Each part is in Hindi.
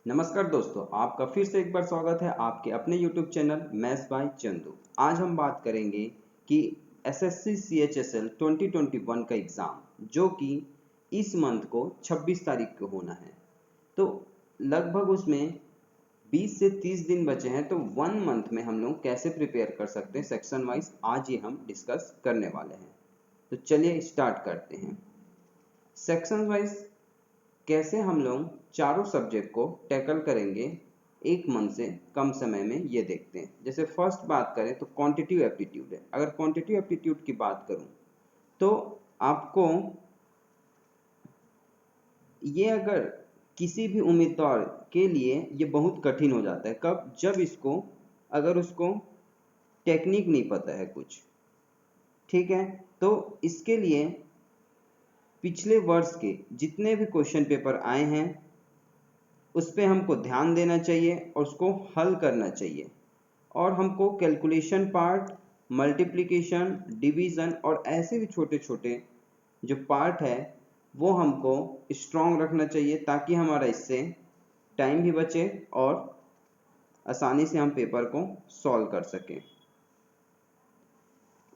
नमस्कार दोस्तों, आपका फिर से एक बार स्वागत है आपके अपने YouTube channel maths by Chandu. आज हम बात करेंगे कि एसएससी CHSL 2021 का एग्ज़ाम जो कि इस मंथ को 26 तारीख को होना है। तो लगभग उसमें 20 से 30 दिन बचे हैं। तो 1 मंथ में हम लोग कैसे प्रिपेयर कर सकते हैं सेक्शन वाइज, आज ये हम डिस्कस करने वाले हैं। तो चलिए स्टार्ट करते हैं। सेक्शन वाइज कैसे हम लोग चारों सब्जेक्ट को टैकल करेंगे एक मंथ से कम समय में, ये देखते हैं। जैसे फर्स्ट बात करें तो क्वांटिटिव एप्टीट्यूड है। अगर क्वांटिटिव एप्टीट्यूड की बात करूं तो आपको ये अगर किसी भी उम्मीदवार के लिए ये बहुत कठिन हो जाता है। कब? जब इसको अगर उसको टेक्निक नहीं पता है कुछ, ठीक है। तो इसके लिए पिछले वर्ष के जितने भी क्वेश्चन पेपर आए हैं उस पर हमको ध्यान देना चाहिए और उसको हल करना चाहिए। और हमको कैलकुलेशन पार्ट, मल्टीप्लिकेशन, डिवीज़न और ऐसे भी छोटे छोटे जो पार्ट है वो हमको स्ट्रॉन्ग रखना चाहिए, ताकि हमारा इससे टाइम भी बचे और आसानी से हम पेपर को सॉल्व कर सकें।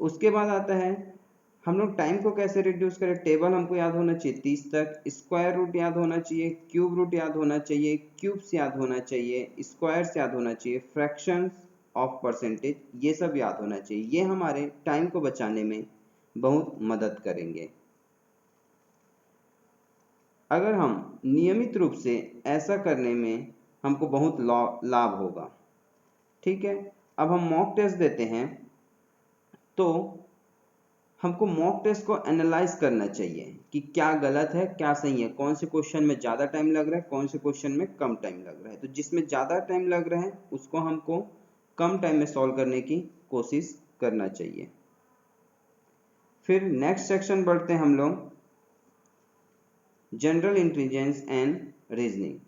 उसके बाद आता है हम लोग टाइम को कैसे रिड्यूस करें। टेबल हमको याद होना चाहिए 30 तक, स्क्वायर रूट याद होना चाहिए, क्यूब रूट याद होना चाहिए, क्यूब्स याद होना चाहिए, स्क्वायर्स याद होना चाहिए, फ्रैक्शंस ऑफ परसेंटेज ये सब याद होना चाहिए। ये हमारे टाइम को बचाने में बहुत मदद करेंगे अगर हम नियमित रूप से ऐसा करने में हमको बहुत लाभ होगा, ठीक है। अब हम मॉक टेस्ट देते हैं तो हमको मॉक टेस्ट को एनालाइज करना चाहिए कि क्या गलत है क्या सही है, कौन से क्वेश्चन में ज़्यादा टाइम लग रहा है, कौन से क्वेश्चन में कम टाइम लग रहा है। तो जिसमें ज़्यादा टाइम लग रहा है उसको हमको कम टाइम में सॉल्व करने की कोशिश करना चाहिए। फिर नेक्स्ट सेक्शन बढ़ते हैं हम लोग, जनरल इंटेलिजेंस एंड रीजनिंग।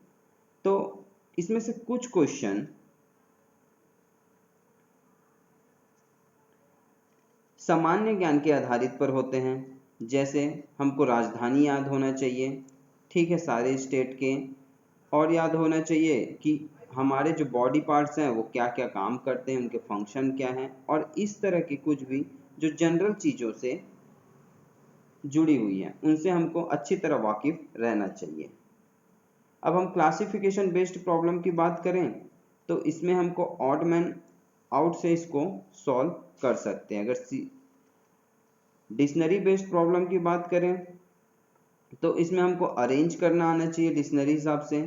तो इसमें से कुछ क्वेश्चन सामान्य ज्ञान के आधारित पर होते हैं। जैसे हमको राजधानी याद होना चाहिए, ठीक है, सारे स्टेट के, और याद होना चाहिए कि हमारे जो बॉडी पार्ट्स हैं वो क्या क्या काम करते हैं, उनके फंक्शन क्या हैं, और इस तरह की कुछ भी जो जनरल चीज़ों से जुड़ी हुई हैं उनसे हमको अच्छी तरह वाकिफ रहना चाहिए। अब हम क्लासिफिकेशन बेस्ड प्रॉब्लम की बात करें तो इसमें हमको ऑड मैन आउट से इसको सॉल्व कर सकते हैं। अगर डिक्शनरी बेस्ड प्रॉब्लम की बात करें तो इसमें हमको अरेंज करना आना चाहिए डिक्शनरी हिसाब से,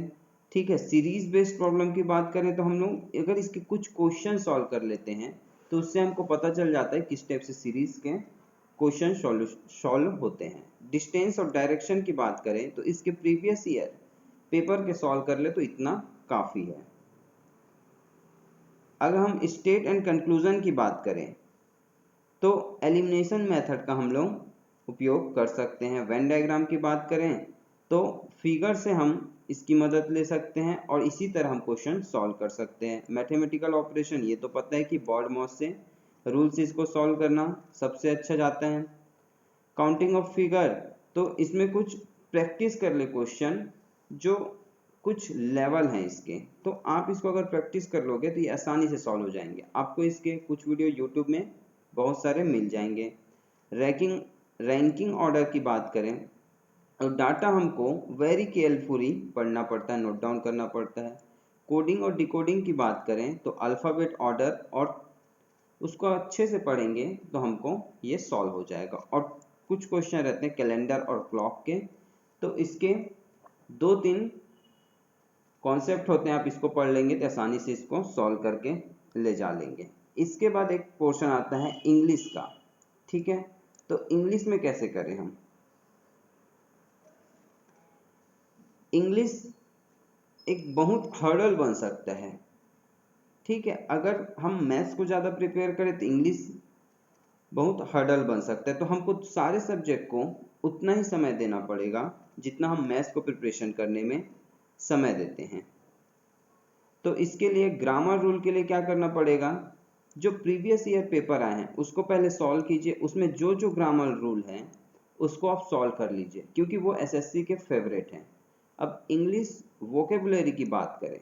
ठीक है। सीरीज बेस्ड प्रॉब्लम की बात करें तो हम लोग अगर इसके कुछ क्वेश्चन सॉल्व कर लेते हैं तो उससे हमको पता चल जाता है किस टाइप से सीरीज के क्वेश्चन सॉल्व होते हैं। डिस्टेंस और डायरेक्शन की बात करें तो इसके प्रीवियस ईयर पेपर के सॉल्व कर ले तो इतना काफ़ी है। अगर हम स्टेट एंड कंक्लूजन की बात करें तो एलिमिनेशन मेथड का हम लोग उपयोग कर सकते हैं। वेन डायग्राम की बात करें तो फिगर से हम इसकी मदद ले सकते हैं और इसी तरह हम क्वेश्चन सॉल्व कर सकते हैं। मैथमेटिकल ऑपरेशन ये तो पता है कि बॉड मॉस से रूल से इसको सॉल्व करना सबसे अच्छा जाता है। काउंटिंग ऑफ फिगर तो इसमें कुछ प्रैक्टिस कर ले क्वेश्चन, जो कुछ लेवल हैं इसके, तो आप इसको अगर प्रैक्टिस कर लोगे तो ये आसानी से सॉल्व हो जाएंगे। आपको इसके कुछ वीडियो यूट्यूब में बहुत सारे मिल जाएंगे। रैंकिंग ऑर्डर की बात करें और डाटा हमको वेरी केयरफुली पढ़ना पड़ता है, नोट डाउन करना पड़ता है। कोडिंग और डिकोडिंग की बात करें तो अल्फ़ाबेट ऑर्डर और उसको अच्छे से पढ़ेंगे तो हमको ये सॉल्व हो जाएगा। और कुछ क्वेश्चन रहते हैं कैलेंडर और क्लॉक के, तो इसके 2-3 कॉन्सेप्ट होते हैं, आप इसको पढ़ लेंगे तो आसानी से इसको सॉल्व करके ले जा लेंगे। इसके बाद एक पोर्शन आता है इंग्लिश का, ठीक है। तो इंग्लिश में कैसे करें हम? इंग्लिश एक बहुत हर्डल बन सकता है, ठीक है। अगर हम मैथ्स को ज़्यादा प्रिपेयर करें तो इंग्लिश बहुत हर्डल बन सकता है। तो हमको सारे सब्जेक्ट को उतना ही समय देना पड़ेगा जितना हम मैथ्स को प्रिपरेशन करने में समय देते हैं। तो इसके लिए ग्रामर रूल के लिए क्या करना पड़ेगा, जो प्रीवियस ईयर पेपर आए हैं उसको पहले सॉल्व कीजिए, उसमें जो जो ग्रामर रूल हैं उसको आप सॉल्व कर लीजिए, क्योंकि वो एसएससी के फेवरेट हैं। अब इंग्लिश वोकेबुलरी की बात करें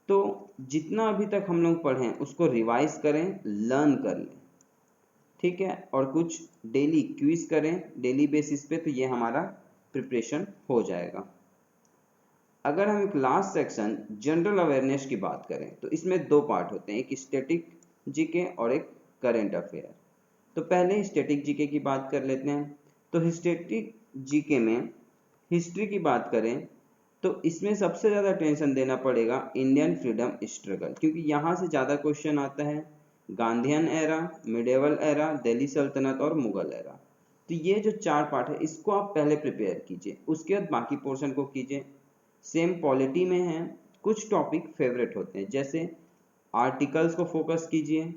तो जितना अभी तक हम लोग पढ़ें उसको रिवाइज करें, लर्न कर लें, ठीक है, और कुछ डेली क्विज करें डेली बेसिस पे, तो ये हमारा प्रिपरेशन हो जाएगा। अगर हम एक लास्ट सेक्शन जनरल अवेयरनेस की बात करें तो इसमें दो पार्ट होते हैं, एक स्टैटिक जीके और एक करंट अफेयर। तो पहले स्टैटिक जीके की बात कर लेते हैं। तो स्टैटिक जीके में हिस्ट्री की बात करें तो इसमें सबसे ज़्यादा टेंशन देना पड़ेगा इंडियन फ्रीडम स्ट्रगल, क्योंकि यहाँ से ज़्यादा क्वेश्चन आता है। Gandhian era, medieval era, Delhi सल्तनत और मुगल एरा। तो ये जो चार पार्ट है इसको आप पहले प्रिपेयर कीजिए, उसके बाद बाकी पोर्शन को कीजिए। सेम पॉलिटी में है, कुछ टॉपिक फेवरेट होते हैं, जैसे आर्टिकल्स को फोकस कीजिए,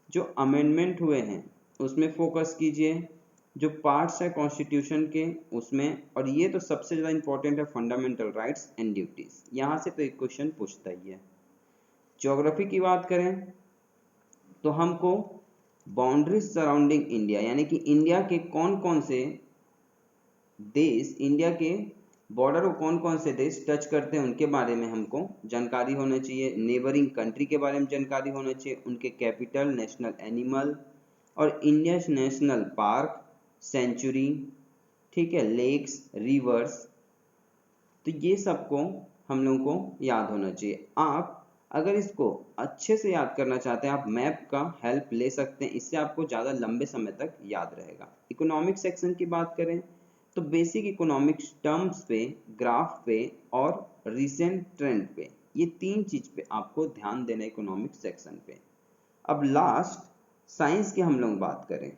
जो अमेंडमेंट हुए हैं उसमें फोकस कीजिए, जो पार्ट्स है कॉन्स्टिट्यूशन के उसमें, और ये तो सबसे ज़्यादा इंपॉर्टेंट है फंडामेंटल राइट्स एंड ड्यूटीज, यहाँ से तो एक क्वेश्चन पूछता ही है। ज्योग्राफी की बात करें तो हमको बाउंड्रीज सराउंडिंग इंडिया, यानी कि इंडिया के कौन कौन से देश, इंडिया के बॉर्डर को कौन कौन से देश टच करते हैं उनके बारे में हमको जानकारी होना चाहिए। नेबरिंग कंट्री के बारे में जानकारी होना चाहिए, उनके कैपिटल, नेशनल एनिमल और इंडिया नेशनल पार्क, सेंचुरी, ठीक है, लेक्स, रिवर्स। तो ये सबको हम लोगों को याद होना चाहिए। आप अगर इसको अच्छे से याद करना चाहते हैं आप मैप का हेल्प ले सकते हैं, इससे आपको ज़्यादा लंबे समय तक याद रहेगा। इकोनॉमिक सेक्शन की बात करें तो बेसिक इकोनॉमिक्स टर्म्स पे, ग्राफ पे और रिसेंट ट्रेंड पे, ये तीन चीज पे आपको ध्यान देना है इकोनॉमिक सेक्शन पे। अब लास्ट साइंस की हम लोग बात करें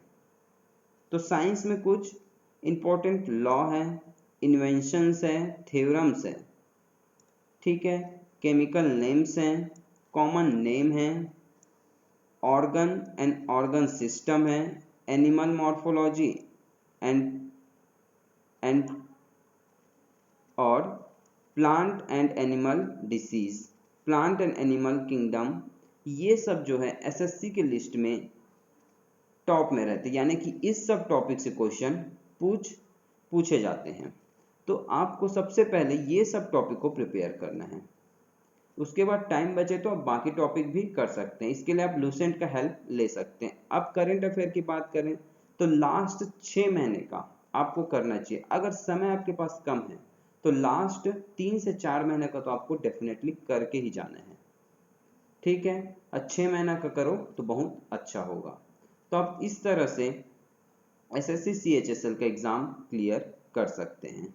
तो साइंस में कुछ इंपॉर्टेंट लॉ है, इन्वेंशंस है, थ्योरम्स है, ठीक है, केमिकल नेम्स हैं, कॉमन नेम है, ऑर्गन एंड ऑर्गन सिस्टम है, एनिमल मॉर्फोलॉजी एंड और plant and animal disease, plant and animal kingdom. ये सब जो है एसएससी के लिस्ट में टॉप में रहते हैं, यानी कि इस सब टॉपिक से क्वेश्चन पूछे जाते हैं। तो आपको सबसे पहले ये सब टॉपिक को प्रिपेयर करना है, उसके बाद टाइम बचे तो आप बाकी टॉपिक भी कर सकते हैं। इसके लिए आप लूसेंट का हेल्प ले सकते हैं। अब करंट अफेयर की बात करें तो लास्ट 6 महीने का आपको करना चाहिए। अगर समय आपके पास कम है तो लास्ट 3 से 4 महीने का तो आपको डेफिनेटली करके ही जाना है, ठीक है। 6 महीना का करो तो बहुत अच्छा होगा। तो आप इस तरह से एसएससी CHSL का एग्जाम क्लियर कर सकते हैं।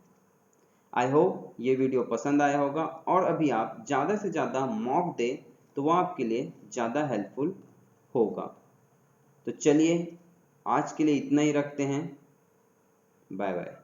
आई होप ये वीडियो पसंद आया होगा, और अभी आप ज़्यादा से ज़्यादा मॉक दें तो वो आपके लिए ज़्यादा हेल्पफुल होगा। तो चलिए आज के लिए इतना ही रखते हैं। Bye bye.